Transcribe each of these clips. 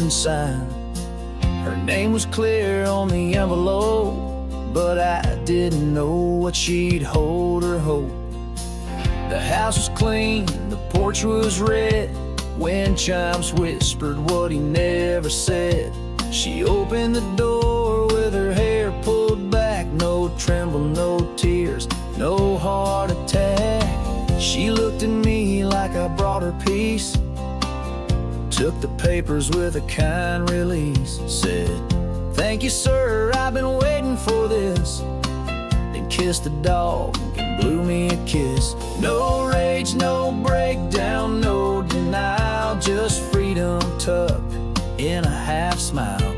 expiration sign. Her name was clear on the envelope, but I didn't know what she'd hold or hope. The house was clean, the porch was red. Wind chimes whispered what he never said. She opened the door with her hair pulled back. No tremble, no tears, no heart attack. She looked at me like I brought her peace, took the papers with a kind release, said, "Thank you, sir, I've been waiting for this." Then kissed the dog and blew me a kiss. No rage, no breakdown, no denial, just freedom tucked in a half smile.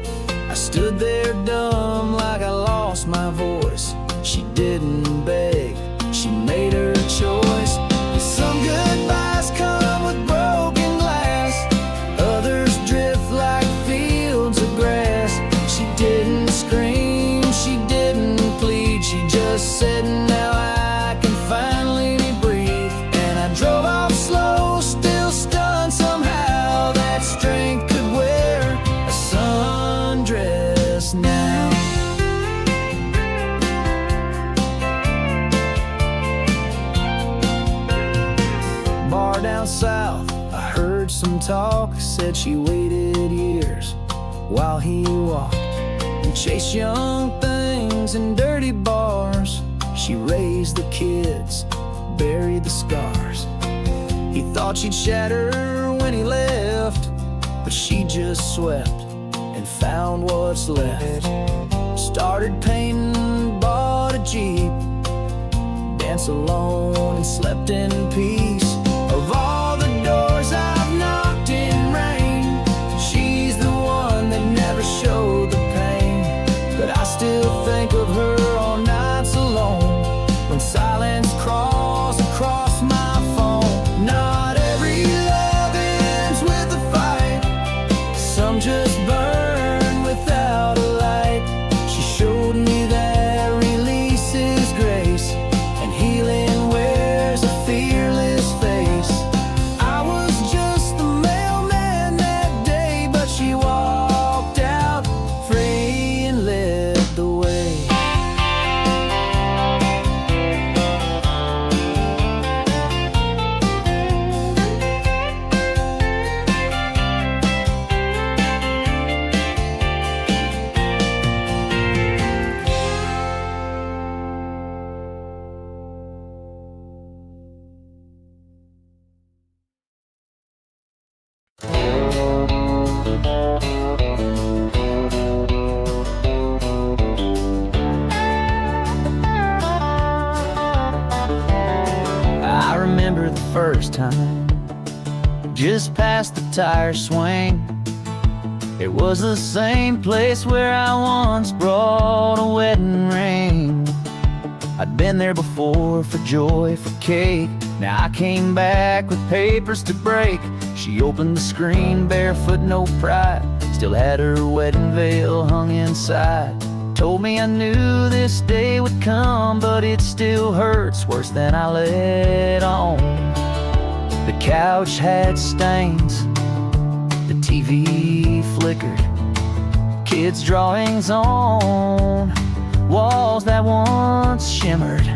I stood there dumb like I lost my voice. She didn't beg, she made her choice. And some goodbyes come with broken glass, others drift like fields of grass. She didn't scream, she didn't plead, she just said, "Now I can finally breathe." And I drove off slow, still stunned somehow that strength could wear a sundress now. Bar down south, I heard some talk, said she waited years while he walked and chased young things in dirty bars. She raised the kids, buried the scars. He thought she'd shatter when he left, but she just swept and found what's left. Started painting, bought a Jeep, danced alone and slept in peace. Of all the doors I've knocked in rain, she's the one that never showed the pain. But I still think of her on nights alone, when silence crawls across my phone. Not every love ends with a fight, some just burn without a light. She showed me that release is grace, and healing wears a fearless face. I was just the mailman that day, but she walked out free and led the way. I remember the first time, just past the tire swing. It was the same place where I once brought a wedding ring. I'd been there before for joy, for cake. Now I came back with papers to break. She opened the screen, barefoot, no pride, still had her wedding veil hung inside. Told me I knew this day would come, but it still hurts worse than I let on. The couch had stains, the TV flickered, kids' drawings on walls that once shimmered.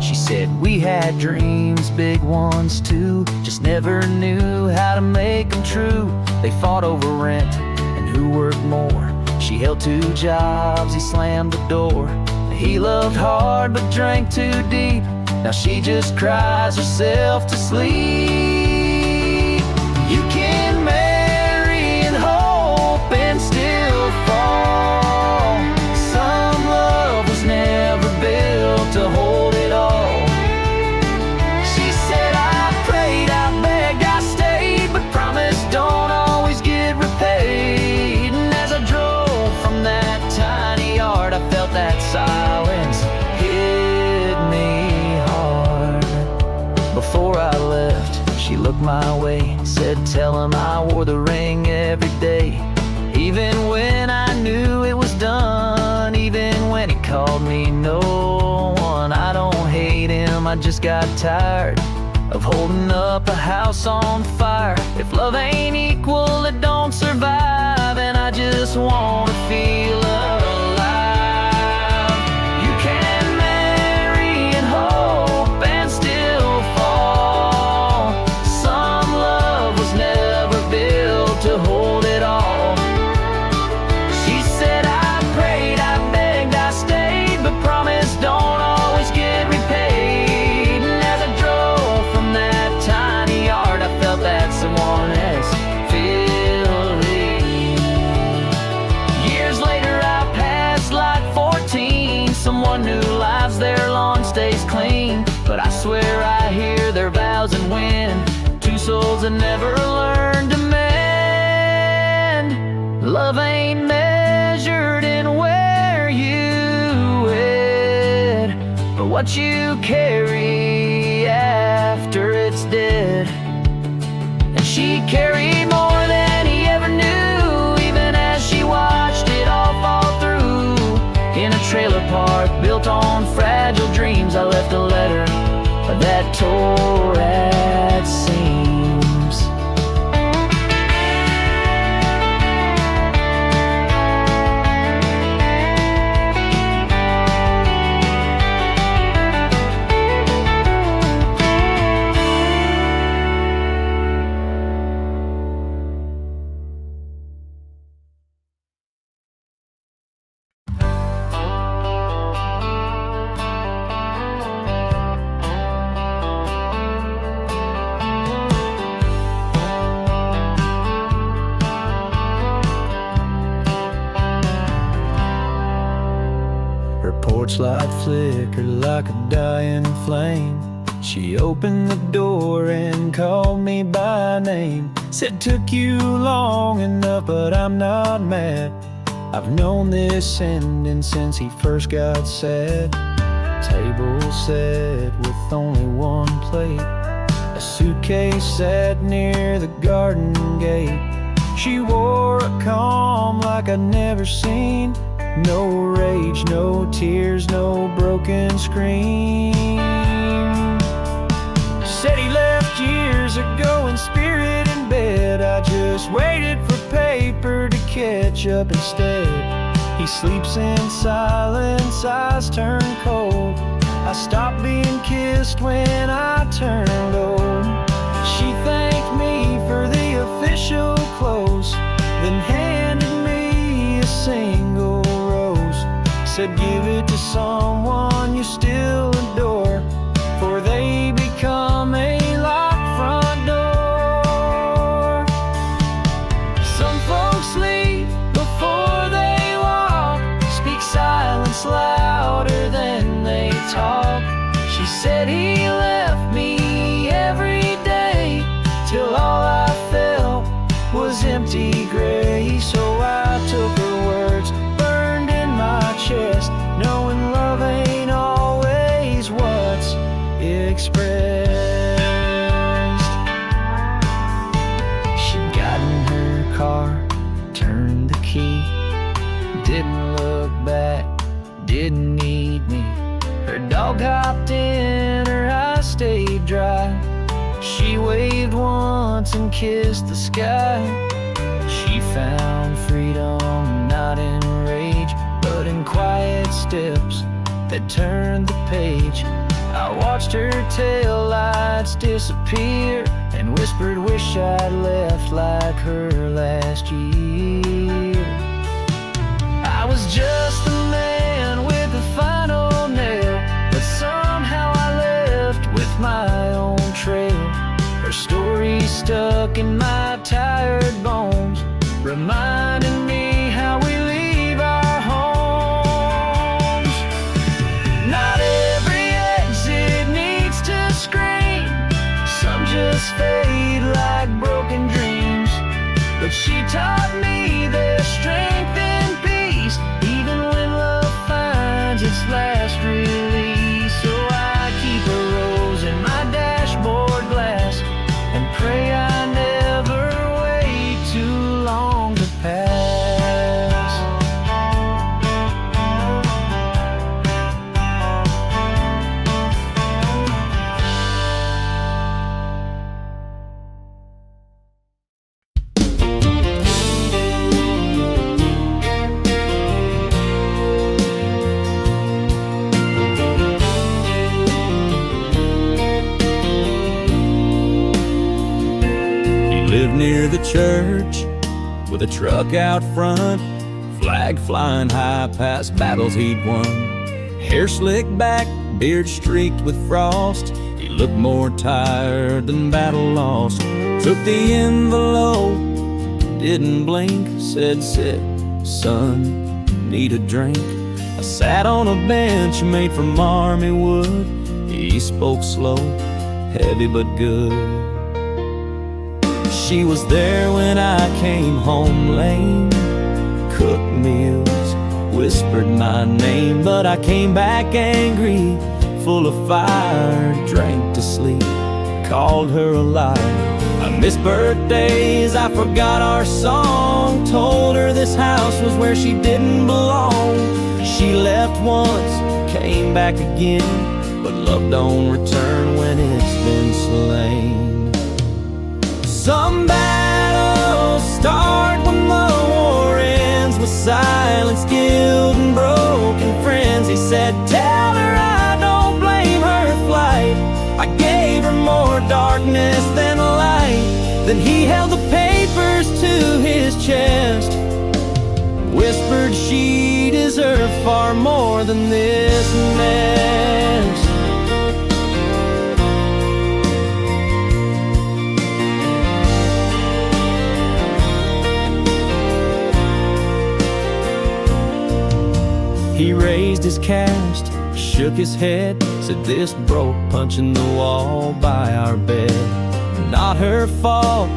She said we had dreams, big ones too, just never knew how to make them true. They fought over rent and who worked more. She held 2 jobs, he slammed the door. He loved hard but drank too deep. Now she just cries herself to sleep. You can marry and hope and still fall. Some love was never built to hold it all. She said I prayed, I begged, I stayed, but promise don't always get repaid. And as I drove from that tiny yard, I felt that silence hit me hard. Before I left, she looked my way, said tell him I wore the ring every day. Even when I knew it was done, even when he called me no one. I don't hate him, I just got tired of holding up a house on fire. If love ain't equal, it don't survive. just wanna feel alive. You can marry and hope and still fall. Some love was never built to hold it all. She said I prayed, I begged, I stayed, but promise don't always get repaid. And as I drove from that tiny yard, I felt that someone else feeling. Years later I passed like 14. Someone new lives their lawn stays clean, but I swear I hear their vows and win. Two souls that never learned to mend. Love ain't measured in where you wed, but what you carry after it's dead. And she carried more than he ever knew, even as she watched it all fall through. In a trailer park built on fragile dreams, I left a letter that tore at seams. Porch light flickered like a dying flame. She opened the door and called me by name. Said, took you long enough, but I'm not mad. I've known this ending since he first got sad. Table set with only one plate. A suitcase sat near the garden gate. She wore a calm like I'd never seen. No rage, no tears, no broken scream. Said he left years ago in spirit in bed. I just waited for paper to catch up instead. He sleeps in silence, eyes turn cold. I stopped being kissed when I turned old. She thanked me for the official close, then handed me a single rose. Said give it to someone you still adore, for they become a locked front door. Some folks leave before they walk, speak silence louder than they talk. She said he left me every day, till all I felt was empty gray. So I took her words, burned in my chest, knowing love ain't always what's expressed. She got in her car, turned the key, didn't look back, didn't need me. Her dog hopped in, her eyes stayed dry. She waved once and kissed the sky. She found freedom not in rage, but in quiet steps that turned the page. I watched her tail lights disappear and whispered, wish I'd left like her last year. I was just a man with a final nail, but somehow I left with my own trail. Her story stuck in my tired bones, reminding me how we leave our homes. Not every exit needs to scream, some just fade like broken dreams. But she taught me there's strength in peace, even when love finds its last release. So I keep a rose in my dashboard glass and pray I never wait too long to pass. near the church, with a truck out front, flag flying high past battles he'd won. Hair slicked back, beard streaked with frost, he looked more tired than battle lost. Took the envelope, didn't blink, said, "Sit, son, need a drink." I sat on a bench made from army wood. He spoke slow, heavy but good. She was there when I came home lame, cooked meals, whispered my name. But I came back angry, full of fire, drank to sleep, called her a liar. I missed birthdays, I forgot our song, told her this house was where she didn't belong. She left once, came back again, but love don't return when it's been slain. Some battles start when the war ends, with silence, guilt, and broken friends. He said, "Tell her I don't blame her flight. I gave her more darkness than light." Then he held the papers to his chest, whispered she deserved far more than this mess. He raised his cast, shook his head, said, "This broke punching the wall by our bed. Not her fault,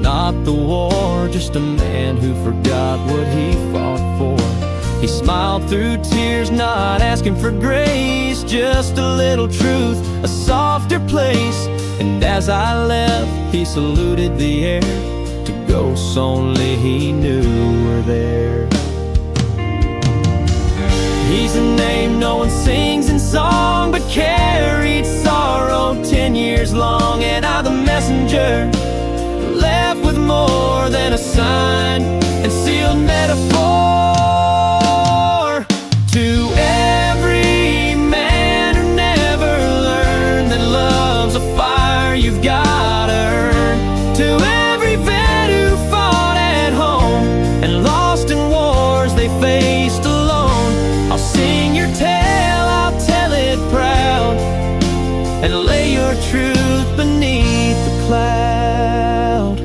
not the war, just a man who forgot what he fought for." He smiled through tears, not asking for grace, just a little truth, a softer place. And as I left, he saluted the air, to ghosts only he knew were there. He's a name no one sings in song, but carried sorrow 10 years long. And I, the messenger, left with more than a sign and sealed metaphor. To every man who never learned that love's a fire you've gotta earn. To every vet who fought at home and lost in wars they faced alone, I'll sing your tale, I'll tell it proud, and lay your truth beneath the cloud.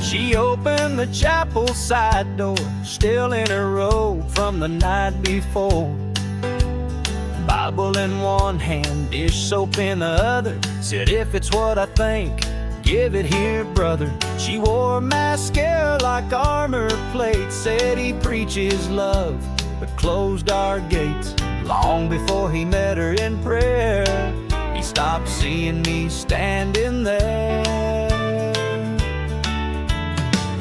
She opened the chapel side door, still in her robe from the night before. Bible in one hand, dish soap in the other. Said, "If it's what I think, give it here, brother." She wore mascara like armor plates. Said he preaches love, but closed our gates. Long before he met her in prayer, he stopped seeing me standing there.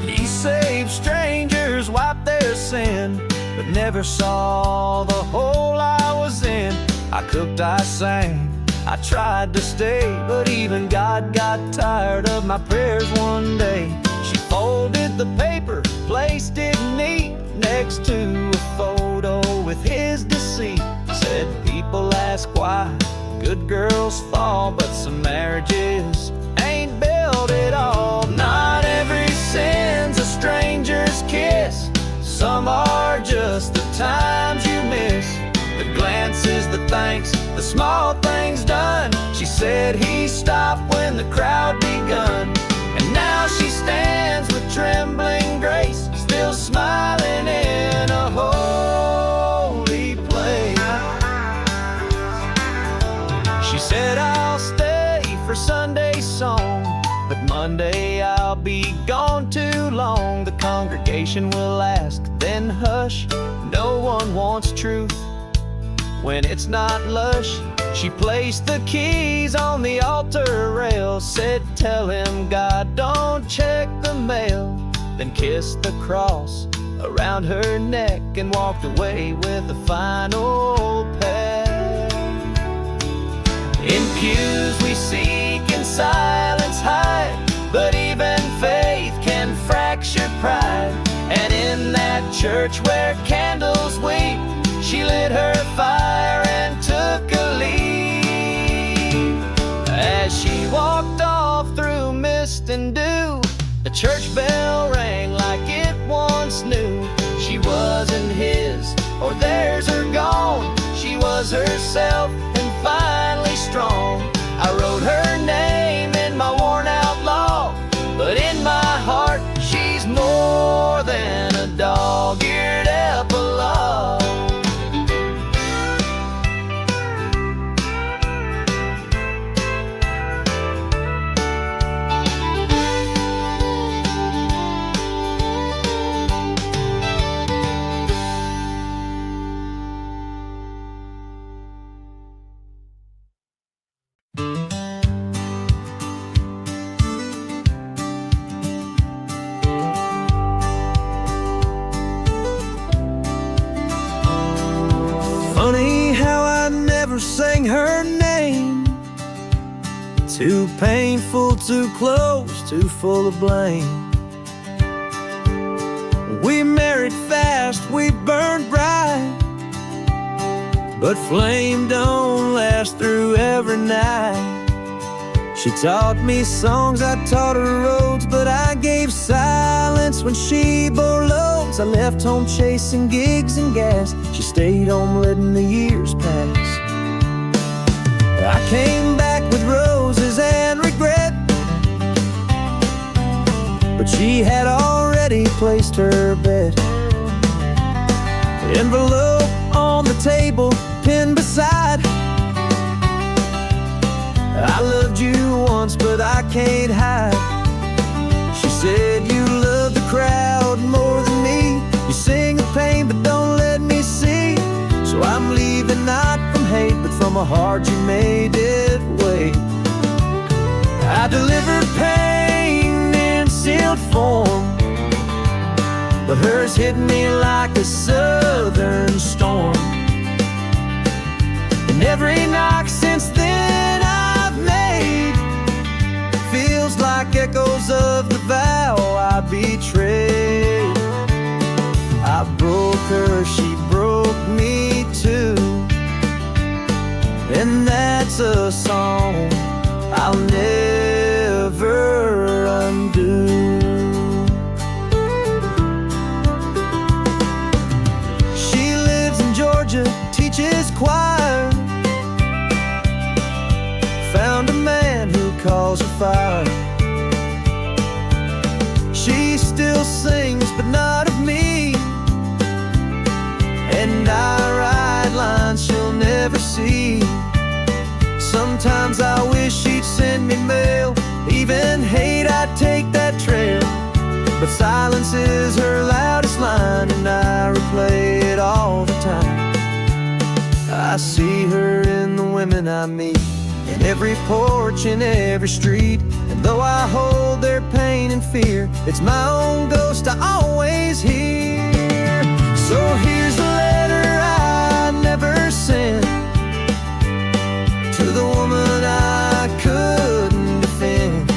He saved strangers, wiped their sin, but never saw the hole I was in. I cooked, I sang, I tried to stay, but even God got tired of my prayers one day. She folded the paper, placed it neat next to a photo with his deceit. Said, "People ask why good girls fall, but some marriages ain't built at all. Not every sin's a stranger's kiss. Some are just the times you miss. The glances, the thanks, the small things done." She said he stopped when the crowd begun. And now she stands with trembling grace, still smiling in a holy place. She said, "I'll stay for Sunday's song, but Monday I'll be gone too long. The congregation will ask, then hush. No one wants truth when it's not lush. She placed the keys on the altar rail, said, "Tell him God don't check the mail," then kissed the cross around her neck and walked away with the final peck. In pews we seek, in silence hide, but even faith can fracture pride. And in that church where candles weep, she lit her fire and took a leap. As she walked off through mist and dew, the church bell rang like it once knew. She wasn't his or theirs or gone. She was herself and finally strong. I wrote her name in my worn out log, but in my heart she's more than a dog-eared epilogue. Funny how I never sang her name. Too painful, too close, too full of blame. We married fast, we burned bright, but flame don't last through every night. She taught me songs, I taught her roads, but I gave silence when she bore loads. I left home chasing gigs and gas, she stayed home letting the years pass. I came back with roses and regret, but she had already placed her bet. Envelope on the table, pen beside. I loved you once, but I can't hide. She said, "You love the crowd more than me. You sing of pain, but don't let me see. So I'm leaving not from hate, but from a heart you made it wait." I delivered pain in sealed form, but hers hit me like a southern storm. And every knock since then I've made feels like echoes of the vow I betrayed. I broke her, she broke me too, and that's a song I'll never undo. She lives in Georgia, teaches choir, found a man who calls her fire. She still sings, but not of me, and I write lines she'll never see. Sometimes I wish she'd send me mail, even hate I'd take that trail, but silence is her loudest line, and I replay it all the time. I see her in the women I meet, in every porch, in every street, and though I hold their pain and fear, it's my own ghost I always hear. So here's a letter I never sent, to the woman I couldn't defend.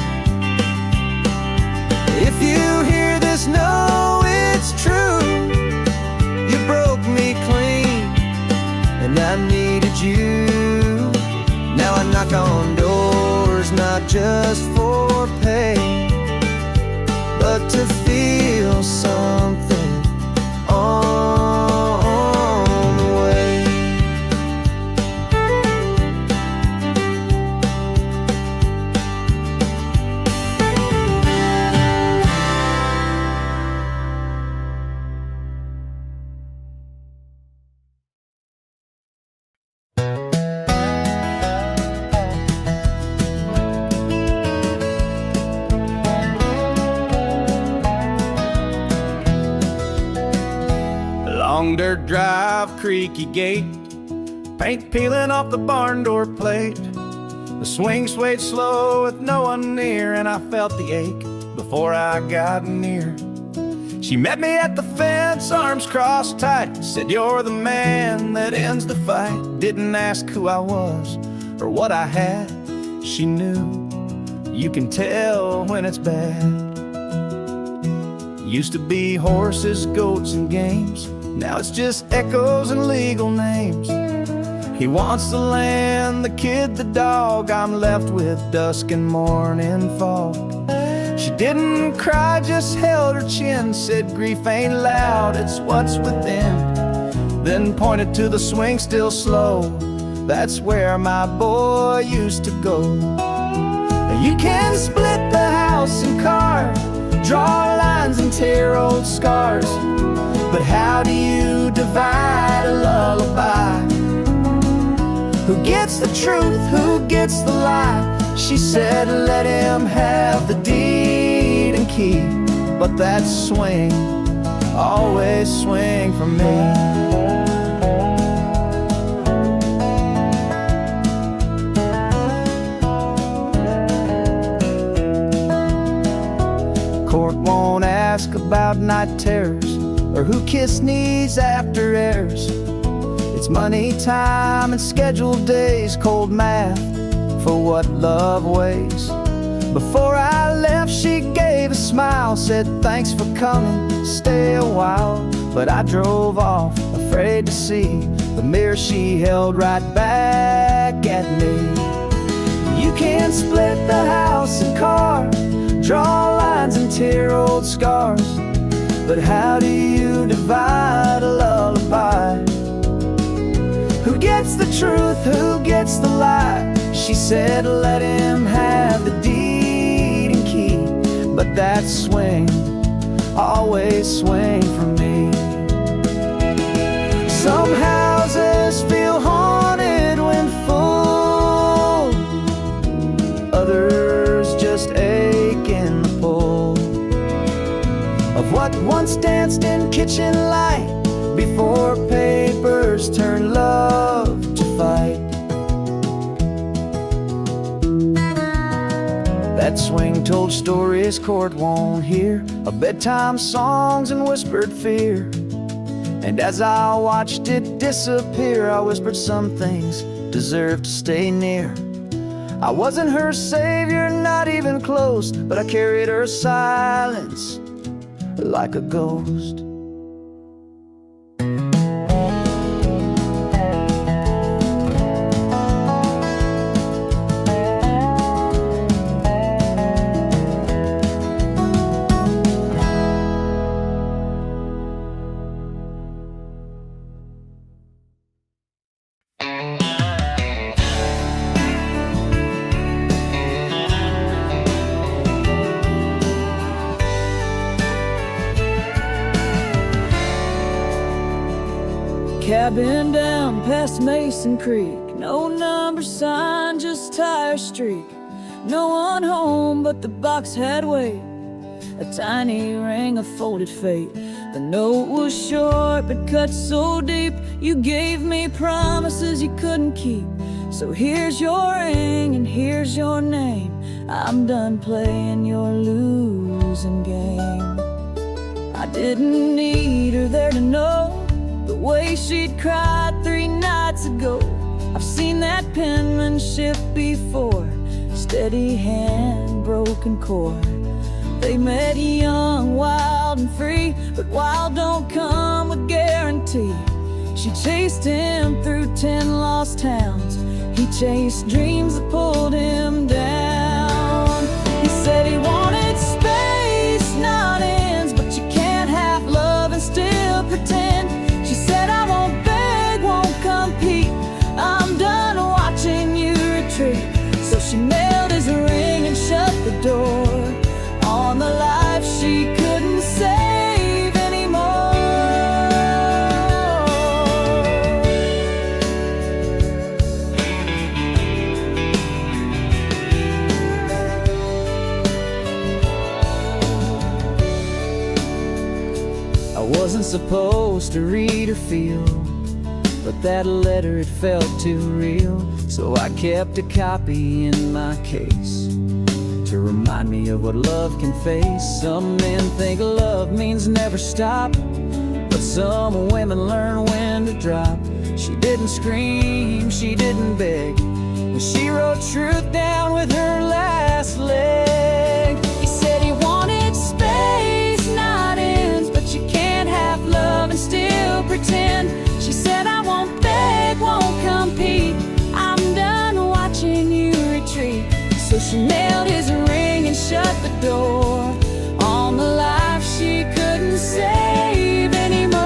If you hear this, know it's true. You broke me clean, and I needed you. Now I knock on doors, not just for pay, but to feel something on the way. Long dirt drive, creaky gate, paint peeling off the barn door plate. The swing swayed slow with no one near, and I felt the ache before I got near. She met me at the fence, arms crossed tight, said, "You're the man that ends the fight." Didn't ask who I was or what I had. She knew. You can tell when it's bad. Used to be horses, goats, and games. Now it's just echoes and legal names. He wants the land, the kid, the dog. I'm left with dusk and morning fog. She didn't cry, just held her chin, said grief ain't loud, it's what's within. Then pointed to the swing still slow. That's where my boy used to go. You can split the house and car, draw lines and tear old scars, but how do you divide a lullaby? Who gets the truth, who gets the lie? She said, let him have the deed and key, but that swing, always swing for me. Court won't ask about night terrors or who kissed knees after heirs. It's money, time, and scheduled days, cold math for what love weighs. Before I left, she gave a smile, said thanks for coming, stay a while. But I drove off, afraid to see the mirror she held right back at me. You can split the house and car, draw lines and tear old scars, but how do you divide a lullaby? Who gets the truth, who gets the lie? She said, let him have the deed and key, but that swing, always swing for me. Some houses feel haunted when full, others just ache in the pull of what once danced in kitchen light before papers turned love to fight. That swing told stories court won't hear, of bedtime songs and whispered fear. And as I watched it disappear, I whispered some things deserve to stay near. I wasn't her savior, not even close, but I carried her silence like a ghost. Cabin down past Mason Creek, no number sign, just tire streak. No one home, but the box had weight, a tiny ring of folded fate. The note was short, but cut so deep. You gave me promises you couldn't keep. So here's your ring and here's your name. I'm done playing your losing game. I didn't need her there to know the way she'd cried 3 nights ago. I've seen that penmanship before, steady hand, broken chord. They met young, wild and free, but wild don't come with guarantee. She chased him through 10 lost towns. He chased dreams that pulled him down. He said he wanted space, not ends, but you can't have love and still pretend. She said, I won't beg, won't compete. I'm done watching you retreat. So she nailed his ring and shut the door on the life she couldn't save anymore. I wasn't supposed to read or feel, but that letter, it felt too real. So I kept a copy in my case to remind me of what love can face. Some men think love means never stop, but some women learn when to drop. She didn't scream, she didn't beg, but she wrote truth down with her last leg. He said he wanted space, not ends, but you can't have love and still pretend. She said, I won't beg, won't compete, I'm done watching you retreat. So she nailed his ring and shut the door on the life she couldn't save anymore.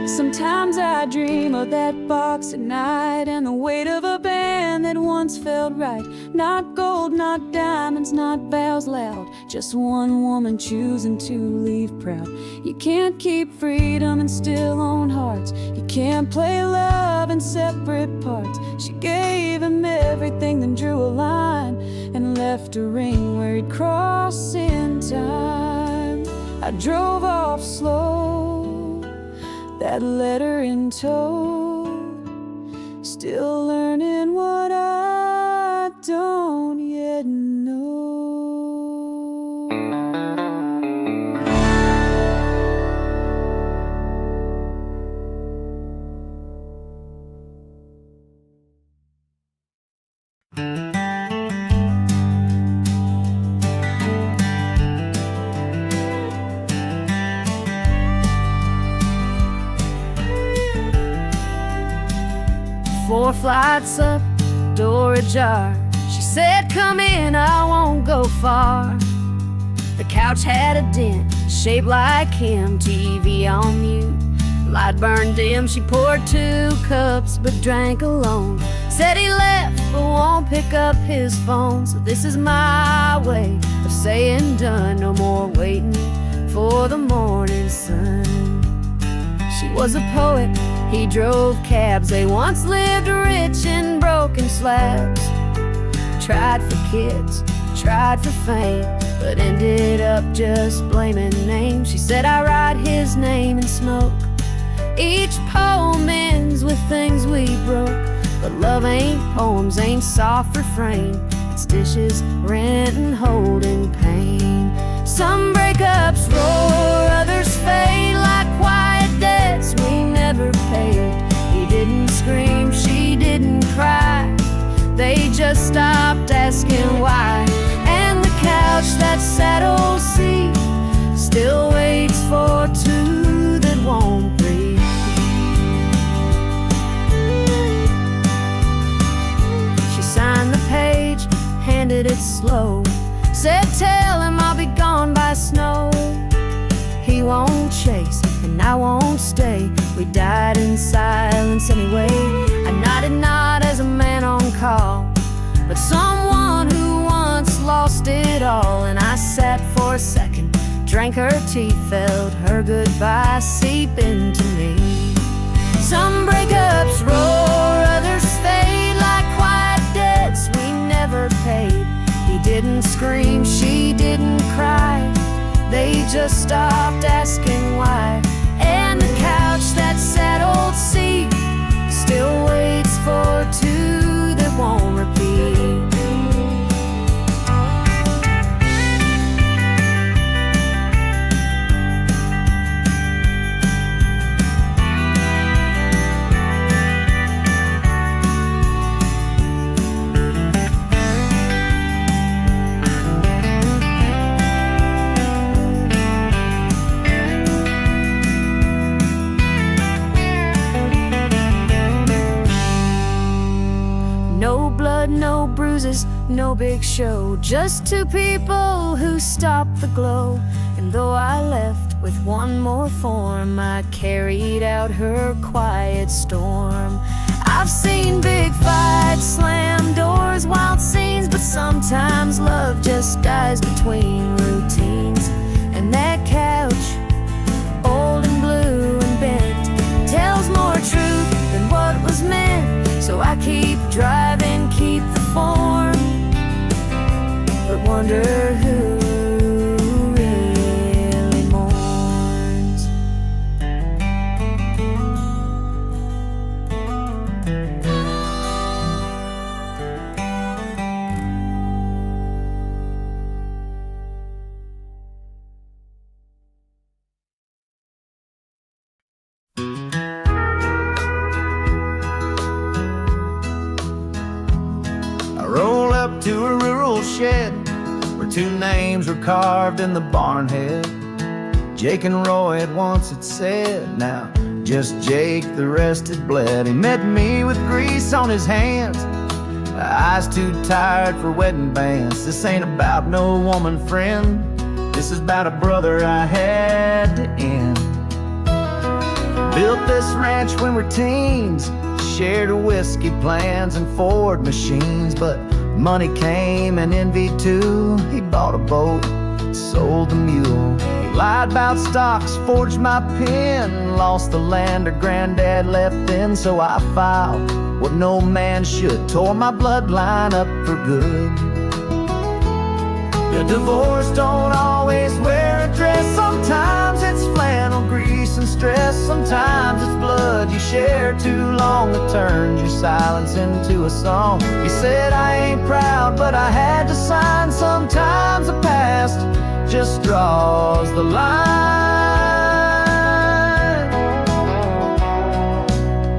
Sometimes I dream of that box at night and the weight of a band that once felt right. Not gold, not diamonds, not vows loud, just one woman choosing to leave proud. You can't keep freedom and still own hearts. You can't play love in separate parts. She gave him everything, then drew a line and left a ring where he'd cross in time. I drove off slow, that letter in tow, still learning what I don't yet know. 4 flights up, door ajar. She said, come in, I won't go far. The couch had a dent, shaped like him, TV on mute. Light burned dim, she poured 2 cups, but drank alone. Said he left, but won't pick up his phone. So this is my way of saying done. No more waiting for the morning sun. She was a poet, he drove cabs. They once lived rich in broken slabs. Tried for kids, tried for fame, but ended up just blaming names. She said, I write his name in smoke. Each poem ends with things we broke. But love ain't poems, ain't soft refrain. It's dishes, rent, and holding pain. Some breakups roar, others fade like quiet debts we never paid. He didn't scream, she didn't cry. They just stopped asking why. And the couch, that sad old seat, still waits for 2 that won't breathe. She signed the page, handed it slow, said tell him I'll be gone by snow. He won't chase and I won't stay. We died in silence anyway. I nodded not as a man on call, but someone who once lost it all. And I sat for a second, drank her tea, felt her goodbye seep into me. Some breakups roar, others fade like quiet debts we never paid. He didn't scream, she didn't cry. They just stopped asking why. And the couch, that sad old seat, still waits for 2 that won't repeat. No blood, no bruises, no big show, just 2 people who stopped the glow. And though I left with one more form, I carried out her quiet storm. I've seen big fights, slam doors, wild scenes, but sometimes love just dies between routines. And that couch, old and blue and bent, shed where two names were carved in the barn head. Jake and Roy had once had said, now just Jake, the rest had bled. He met me with grease on his hands, eyes too tired for wedding bands. This ain't about no woman friend, this is about a brother I had to end. Built this ranch when we're teens, shared whiskey plans and Ford machines. But money came and envy too. He bought a boat, sold the mule. He lied about stocks, forged my pen, lost the land her granddad left then. So I filed what no man should, tore my bloodline up for good. The divorce don't always wear a dress. Sometimes it's flannel, grease and stress. Sometimes it's blood you share too long that turns your silence into a song. He said, I ain't proud, but I had to sign. Sometimes the past just draws the line.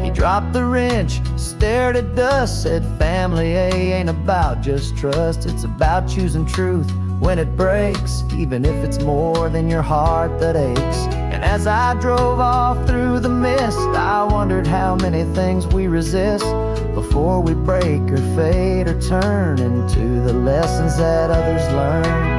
He dropped the wrench, stared at dust, said family ain't about just trust. It's about choosing truth when it breaks, even if it's more than your heart that aches. And as I drove off through the mist, I wondered how many things we resist before we break or fade or turn into the lessons that others learn.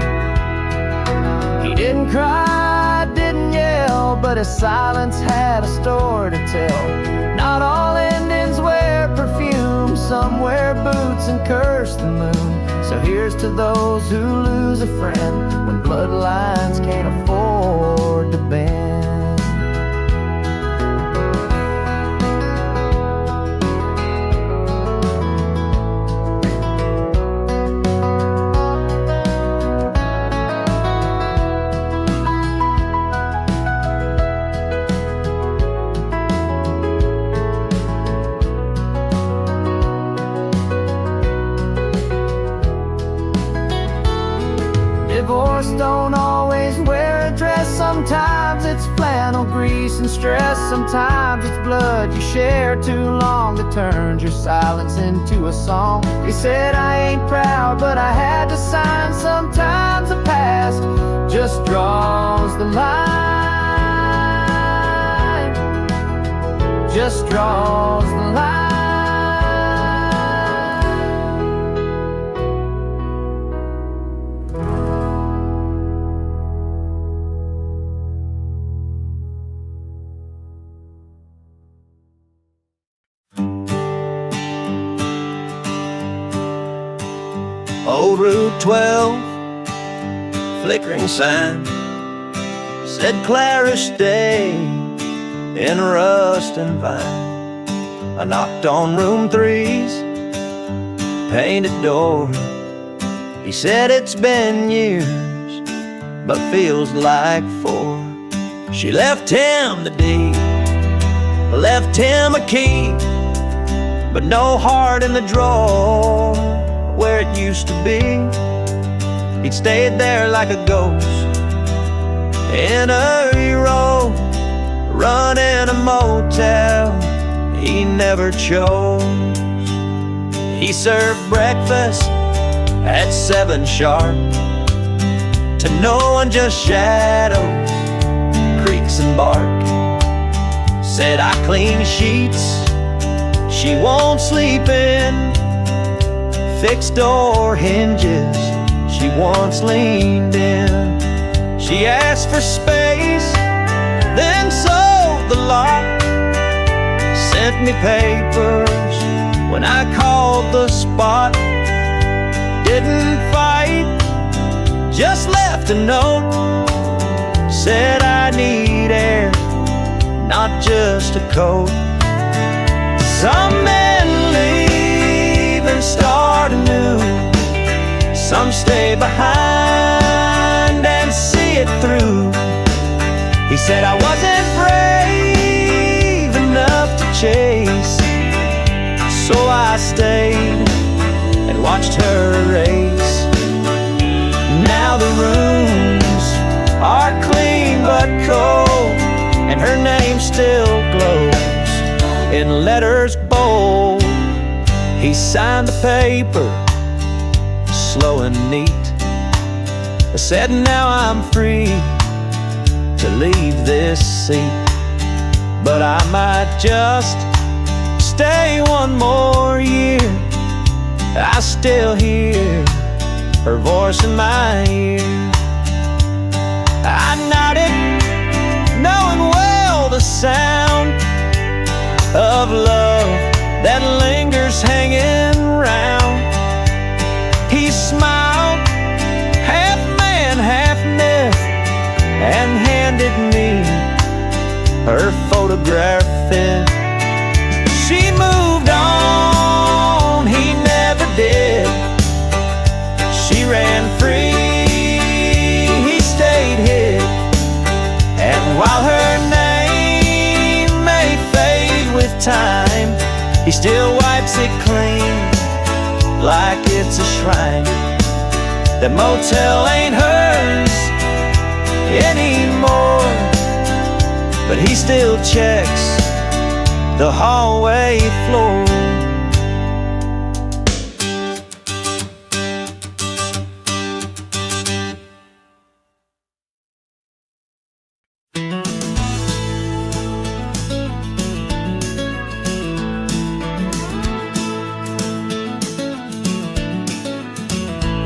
He didn't cry, didn't yell, but his silence had a story to tell. Not all Indians wear perfume, some wear boots and curse the moon. So here's to those who lose a friend when bloodlines can't afford to bend. Divorce don't always wear a dress. Sometimes it's flannel, grease and stress. Sometimes it's blood you share too long that turns your silence into a song. He said, I ain't proud, but I had to sign. Sometimes the past just draws the line, just draws the line. Old Route 12, flickering sign, said Clarish stay in rust and vine. I knocked on room 3's painted door. He said it's been years, but feels like 4. She left him the deed, left him a key, but no heart in the drawer where it used to be. He'd stayed there like a ghost in a row, running a motel he never chose. He served breakfast at 7 sharp to no one, just shadows, creaks and bark. Said I clean sheets she won't sleep in, fixed door hinges she once leaned in. She asked for space, then sold the lot, sent me papers when I called the spot. Didn't fight, just left a note, said I need air, not just a coat. Some men leave and start anew, some stay behind and see it through. He said I wasn't brave enough to chase, so I stayed and watched her race. Now the rooms are clean but cold, and her name still glows in letters bold. He signed the paper, slow and neat. I said now I'm free to leave this seat, but I might just stay one more year. I still hear her voice in my ear. I nodded, knowing well the sound of love that lingers hanging round. He smiled, half man, half myth, and handed me her photograph fit. She moved on, he never did. She ran free, he stayed hid. And while her name may fade with time, he still wipes it clean like it's a shrine. That motel ain't hers anymore, but he still checks the hallway floor.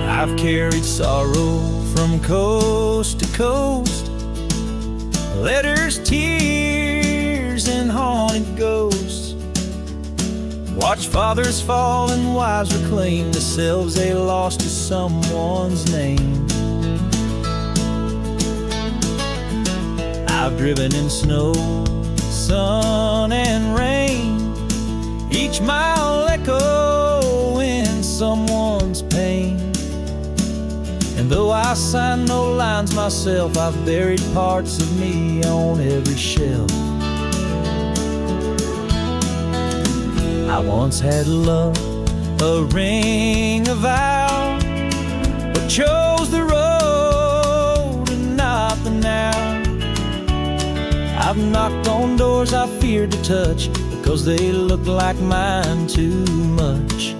I've carried sorrow from coast to coast, letters, tears, and haunted ghosts. Watch fathers fall and wives reclaim the selves they lost to someone's name. I've driven in snow, sun, and rain, each mile echo in someone's pain. And though I sign no lines myself, I've buried parts of me on every shelf. I once had love, a ring, a vow, but chose the road and not the now. I've knocked on doors I feared to touch because they looked like mine too much.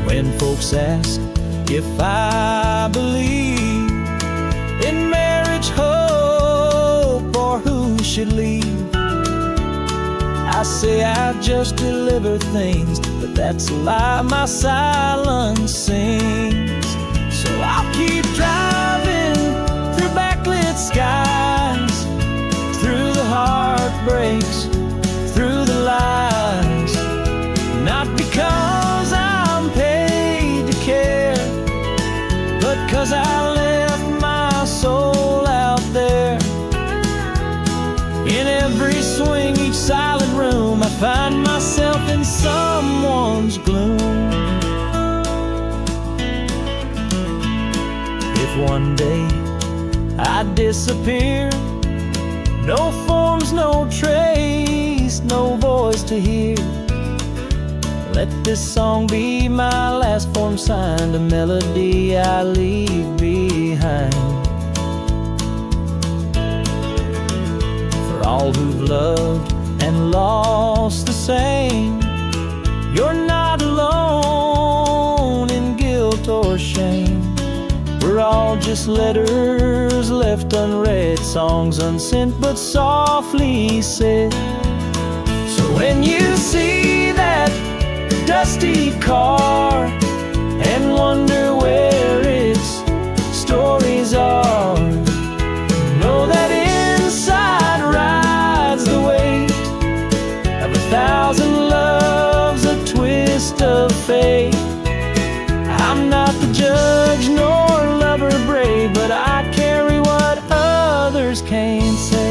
When folks ask if I believe in marriage, hope, or who should leave, I say I just deliver things, but that's a lie, my silence sings. So I'll keep driving through backlit skies, through the heartbreaks, through the lies, not because I'm paid to care, but 'cause I left my soul out there. In every swing, each silent room, I find myself in someone's gloom. If one day I disappear, no forms, no trace, no voice to hear, let this song be my last form signed, a melody I leave behind. For all who've loved and lost the same, you're not alone in guilt or shame. We're all just letters left unread, songs unsent but softly said. So when you see that dusty car and wonder where its stories are, know that inside rides the weight of 1,000 loves, a twist of fate. I'm not the judge nor lover brave, but I carry what others can't say.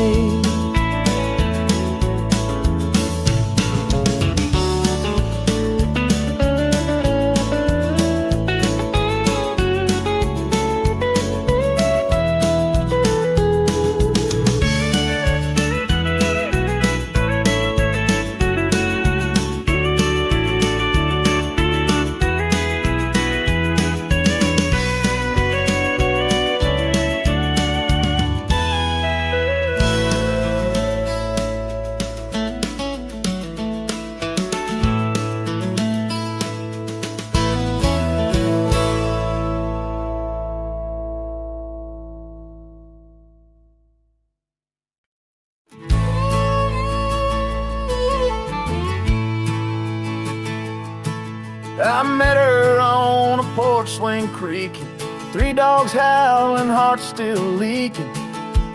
porch swing creaking, 3 dogs howling, hearts still leaking.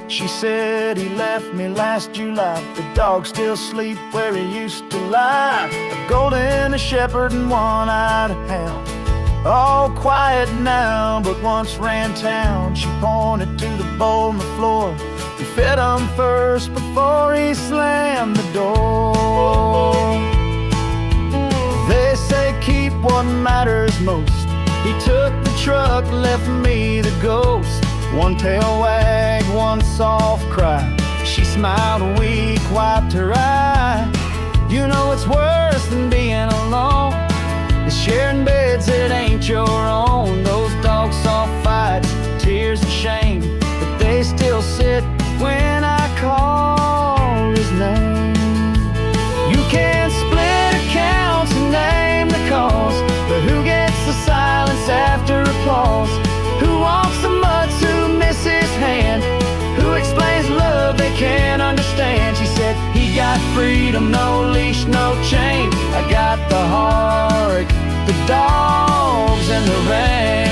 She said he left me last July. The dogs still sleep where he used to lie. A golden, a shepherd, and one-eyed hound, all quiet now, but once ran town. She pointed to the bowl on the floor. He fed him first before he slammed the door. They say keep what matters most. He took the truck, left me the ghost. One tail wag, one soft cry. She smiled weak, wiped her eye. You know it's worse than being alone, is sharing beds that ain't your own. Those dogs saw fights, tears and shame, but they still sit when I call his name. You can't split accounts and name the cause, but who gets the silence after applause? Who wants the mutts, who miss his hand? Who explains love they can't understand? She said he got freedom, no leash, no chain. I got the heart, the dogs, and the rain.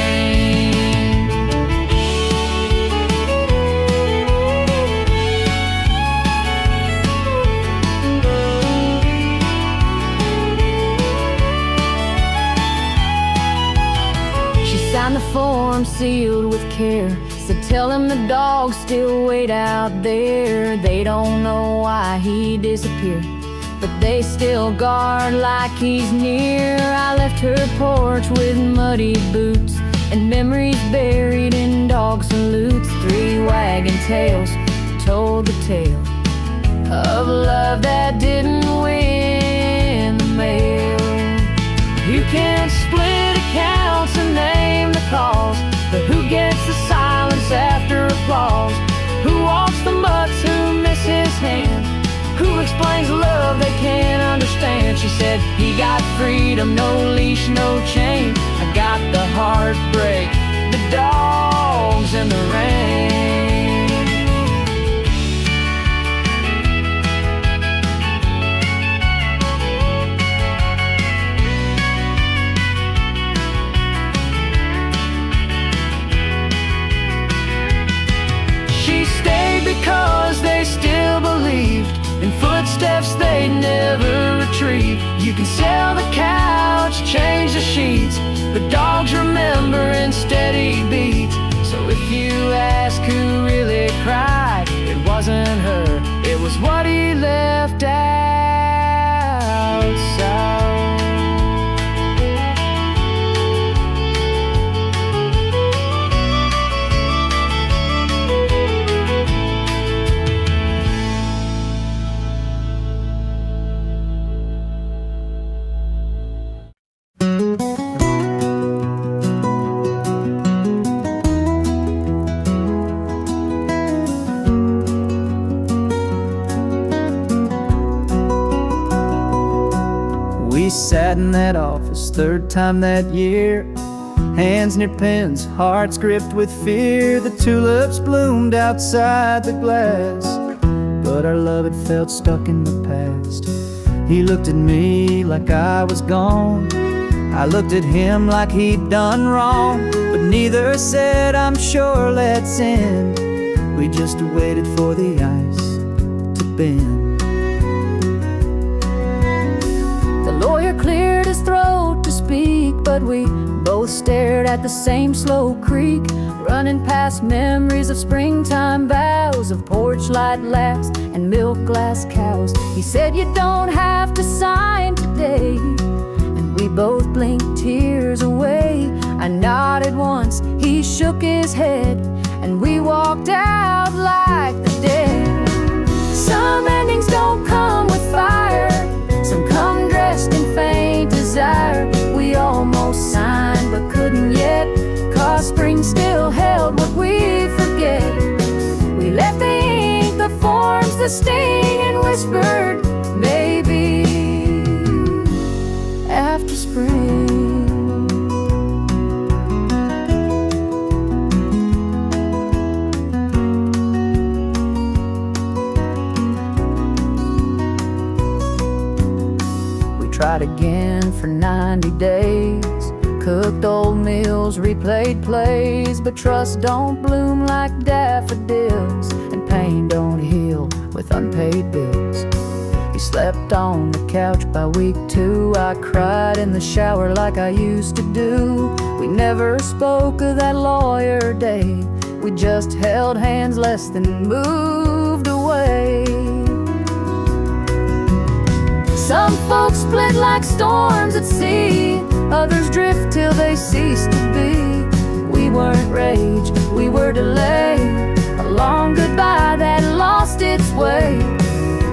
She signed the form sealed with care. Said tell him the dogs still wait out there. They don't know why he disappeared, but they still guard like he's near. I left her porch with muddy boots and memories buried in dog salutes. 3 wagging tails told the tale of love that didn't win the mail. You can't split accounts and name the cause, but who gets the silence after applause? Who wants the mutts, who miss his hand? Who explains love they can't understand? She said he got freedom, no leash, no chain. I got the heartbreak, the dogs, and the rain. She stayed because they still believed in footsteps they never retrieve. You can sell the couch, change the sheets, but dogs remember in steady beats. So if you ask who really cried, it wasn't her, it was what he left outside. We sat in that office, 3rd time that year, hands near pens, hearts gripped with fear. The tulips bloomed outside the glass, but our love had felt stuck in the past. He looked at me like I was gone, I looked at him like he'd done wrong, but neither said, I'm sure, let's end. We just waited for the ice to bend. The lawyer cleared his throat to speak, but we both stared at the same slow creek, running past memories of springtime vows, of porch light laughs and milk glass cows. He said you don't have to sign today, and we both blinked tears away. I nodded once, he shook his head, and we walked out like the dead. Some endings don't come with fire, some come dressed in faint desire. We almost signed but couldn't yet, 'cause spring still held what we forget. We left the ink, the forms, the sting, and whispered, maybe after spring. Tried again for 90 days, cooked old meals those replayed plays. But trust don't bloom like daffodils, and pain don't heal with unpaid bills. He slept on the couch by week 2. I cried in the shower like I used to do. We never spoke of that lawyer day. We just held hands less than moved away. Some folks split like storms at sea, others drift till they cease to be. We weren't rage, we were delay, a long goodbye that lost its way.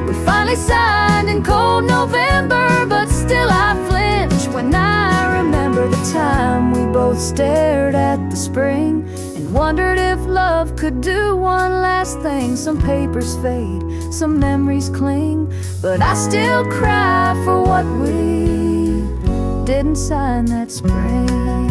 We finally signed in cold November, but still I flinch when I remember the time we both stared at the spring and wondered if love could do one last thing. Some papers fade, some memories cling, but I still cry for what we didn't sign that spring.